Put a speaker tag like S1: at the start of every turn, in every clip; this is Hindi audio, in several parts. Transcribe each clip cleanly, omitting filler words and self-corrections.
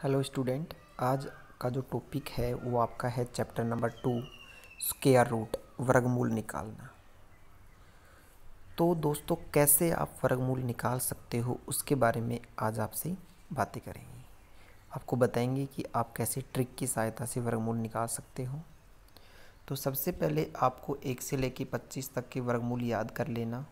S1: हेलो स्टूडेंट, आज का जो टॉपिक है वो आपका है चैप्टर नंबर 2, स्क्वायर रूट, वर्गमूल निकालना। तो दोस्तों, कैसे आप वर्गमूल निकाल सकते हो उसके बारे में आज आपसे बातें करेंगे। आपको बताएंगे कि आप कैसे ट्रिक की सहायता से वर्गमूल निकाल सकते हो। तो सबसे पहले आपको 1 से लेकर 25 तक के वर्गमूल याद कर लेना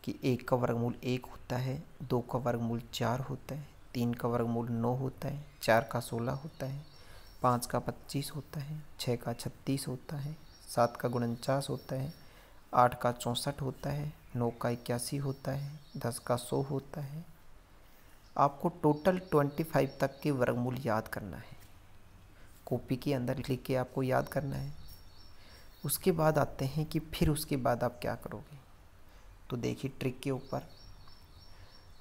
S1: कि 1 का वर्गमूल 1 होता है, 2 का वर्गमूल 4 होता है, 3 का वर्गमूल 9 होता है, 4 का 16 होता है, 5 का 25 होता है, 6 का 36 होता है, 7 का 49 होता है, 8 का 64 होता है, 9 का 81 होता है, 10 का 100 होता है। आपको टोटल 25 तक के वर्गमूल याद करना है। कॉपी के अंदर लिख के आपको याद करना है। उसके बाद आते हैं कि फिर उसके बाद आप क्या करोगे। तो देखिए, ट्रिक के ऊपर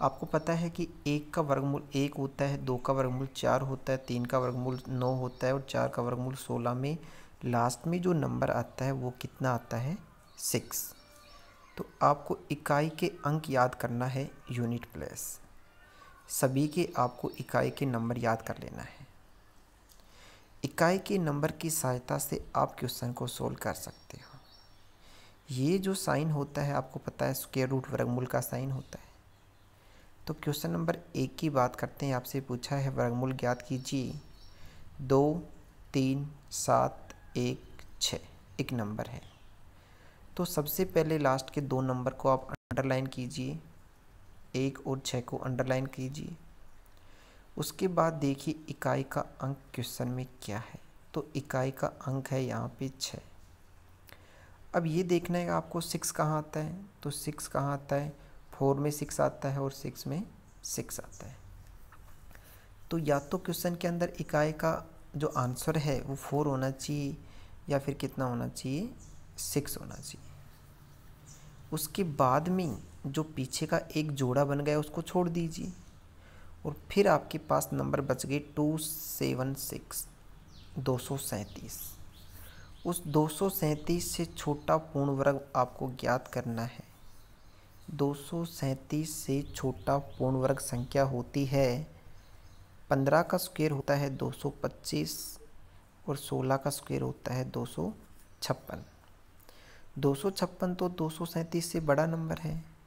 S1: आपको पता है कि 1 का वर्गमूल 1 होता है, 2 का वर्गमूल 4 होता है, 3 का वर्गमूल 9 होता है और 4 का वर्गमूल 16 में लास्ट में जो नंबर आता है वो कितना आता है? 6। तो आपको इकाई के अंक याद करना है, यूनिट प्लेस। सभी के आपको इकाई के नंबर याद कर लेना है। इकाई के नंबर की सहायता से आप क्वेश्चन को सोल्व कर सकते हो। ये जो साइन होता है आपको पता है, स्क्वायर रूट वर्गमूल का साइन होता है। तो क्वेश्चन नंबर 1 की बात करते हैं। आपसे पूछा है वर्गमूल ज्ञात कीजिए। 2, 3, 7, 1, 6 एक नंबर है। तो सबसे पहले लास्ट के 2 नंबर को आप अंडरलाइन कीजिए, 1 और 6 को अंडरलाइन कीजिए। उसके बाद देखिए इकाई का अंक क्वेश्चन में क्या है। तो इकाई का अंक है यहाँ पे 6। अब ये देखना है आपको 6 कहाँ आता है। तो 6 कहाँ आता है? 4 में 6 आता है और 6 में 6 आता है। तो या तो क्वेश्चन के अंदर इकाई का जो आंसर है वो 4 होना चाहिए या फिर कितना होना चाहिए? 6 होना चाहिए। उसके बाद में जो पीछे का एक जोड़ा बन गया उसको छोड़ दीजिए और फिर आपके पास नंबर बच गए 276, 237। उस 237 से छोटा पूर्ण वर्ग आपको ज्ञात करना है। 237 से छोटा पूर्ण वर्ग संख्या होती है 15 का स्क्वायर होता है 225 और 16 का स्क्वायर होता है 256। 256 तो 237 से बड़ा नंबर है।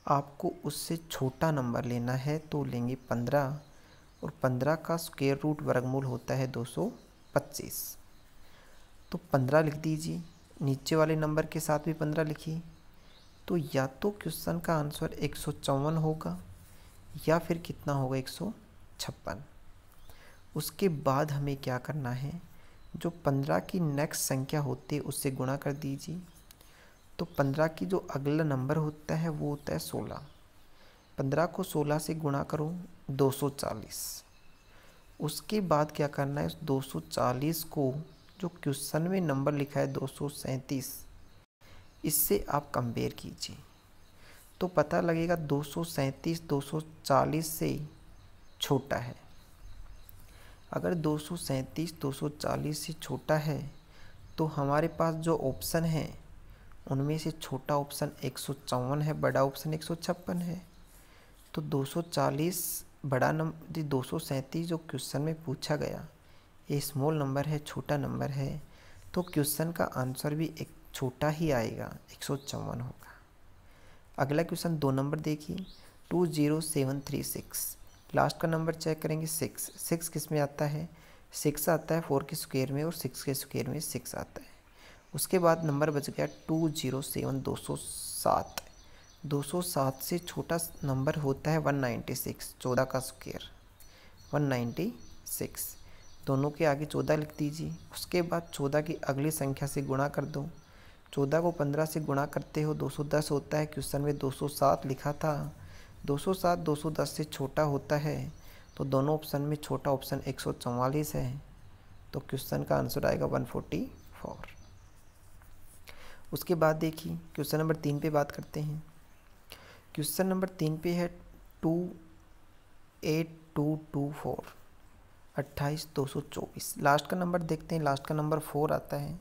S1: आपको उससे छोटा नंबर लेना है तो लेंगे 15 और 15 का स्क्वायर रूट वर्गमूल होता है 225। तो 15 लिख दीजिए, नीचे वाले नंबर के साथ भी 15 लिखिए। तो या तो क्वेश्चन का आंसर 154 होगा या फिर कितना होगा? 156। उसके बाद हमें क्या करना है, जो 15 की नेक्स्ट संख्या होती है उससे गुणा कर दीजिए। तो 15 की जो अगला नंबर होता है वो होता है 16। 15 को 16 से गुणा करो 240। उसके बाद क्या करना है, 240 को जो क्वेश्चन में नंबर लिखा है 237, इससे आप कंपेयर कीजिए तो पता लगेगा 237 240 से छोटा है। अगर 237 240 से छोटा है तो हमारे पास जो ऑप्शन है उनमें से छोटा ऑप्शन 154 है, बड़ा ऑप्शन 156 है। तो 240 बड़ा नंबर, 237 जो क्वेश्चन में पूछा गया ये स्मॉल नंबर है, छोटा नंबर है। तो क्वेश्चन का आंसर भी एक छोटा ही आएगा, 154 होगा। अगला क्वेश्चन 2 नंबर देखिए, 20736। लास्ट का नंबर चेक करेंगे 6। 6 किस में आता है? 6 आता है 4 के स्क्वायर में और 6 के स्क्वायर में 6 आता है। उसके बाद नंबर बच गया 207 207। 207 से छोटा नंबर होता है 196, 14 का स्क्वायर 196। दोनों के आगे 14 लिख दीजिए। उसके बाद 14 की अगली संख्या से गुणा कर दो। 14 को 15 से गुणा करते हो 210 होता है। क्वेश्चन में 207 लिखा था। 207 210 से छोटा होता है तो दोनों ऑप्शन में छोटा ऑप्शन 144 है। तो क्वेश्चन का आंसर आएगा 144। उसके बाद देखिए क्वेश्चन नंबर 3 पे बात करते हैं। क्वेश्चन नंबर 3 पे है 28224, 28224। लास्ट का नंबर देखते हैं, लास्ट का नंबर 4 आता है।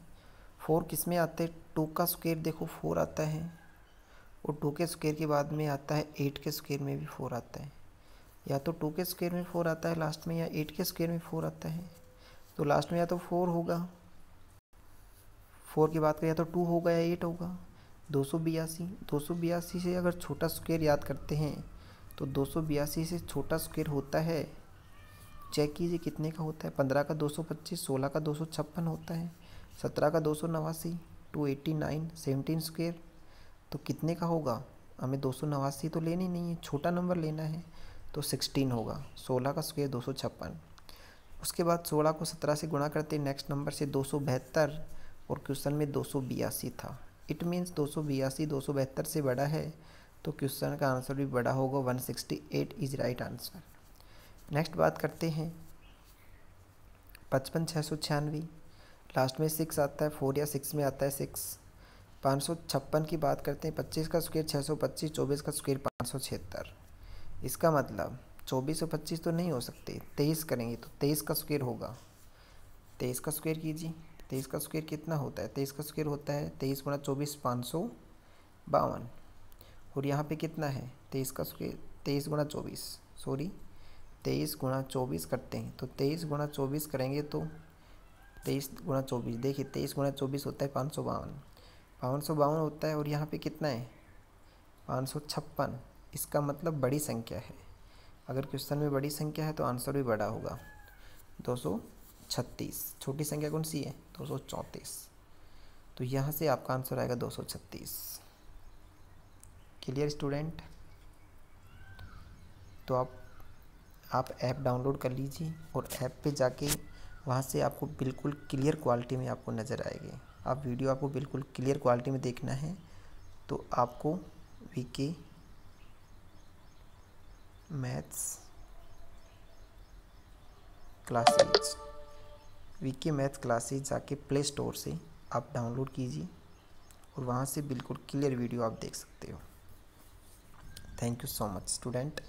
S1: 4 किस में आता है? 2 का स्क्वायर देखो 4 आता है और 2 के स्क्वायर के बाद में आता है 8 के स्क्वायर में भी 4 आता है। या तो 2 के स्क्वायर में 4 आता है लास्ट में, या 8 के स्क्वायर में 4 आता है। तो लास्ट में या तो 4 होगा, 4 की बात करें, या तो 2 होगा या 8 होगा। 282 से अगर छोटा स्क्वायर याद करते हैं तो 282 से छोटा स्क्वायर होता है, चेक कीजिए कितने का होता है। 15 का 225, 16 का 256 होता है, 17 का 289, 289, 17 स्क्वायर तो कितने का होगा। हमें 289 तो लेनी नहीं है, छोटा नंबर लेना है, तो 16 होगा। 16 का स्क्वायर 256। उसके बाद 16 को 17 से गुणा करते नेक्स्ट नंबर से 272, और क्वेश्चन में 282 था। इट मीन्स 282 272 से बड़ा है, तो क्वेश्चन का आंसर भी बड़ा होगा। 168 इज राइट आंसर। नेक्स्ट बात करते हैं 55 696, लास्ट में 6 आता है, 4 या 6 में आता है 6। 556 की बात करते हैं, 25 का स्क्वायर 625, 24 का स्क्वायर 576। इसका मतलब 24 और 25 तो नहीं हो सकते, 23 करेंगे तो 23 का स्क्वायर होगा। 23 का स्क्वायर कीजिए, 23 का स्क्वायर कितना होता है। 23 का स्क्वायर होता है 23 गुणा 24 552, और यहाँ पे कितना है 23 का स्क्वायर, 23 गुणा 24 करते हैं, तो 23 गुणा 24 करेंगे तो 23 गुणा 24, देखिए 23 गुणा 24 होता है 552 होता है, और यहाँ पे कितना है 556। इसका मतलब बड़ी संख्या है। अगर क्वेश्चन में बड़ी संख्या है तो आंसर भी बड़ा होगा। 236, छोटी संख्या कौन सी है 234, तो यहाँ से आपका आंसर आएगा 236। Clear student. तो आप ऐप डाउनलोड कर लीजिए, और ऐप पे जाके वहाँ से आपको बिल्कुल क्लियर क्वालिटी में आपको नज़र आएगी। आप वीडियो आपको बिल्कुल क्लियर क्वालिटी में देखना है, तो आपको वीके मैथ्स क्लासेज जाके प्ले स्टोर से आप डाउनलोड कीजिए, और वहाँ से बिल्कुल क्लियर वीडियो आप देख सकते हो। Thank you so much student.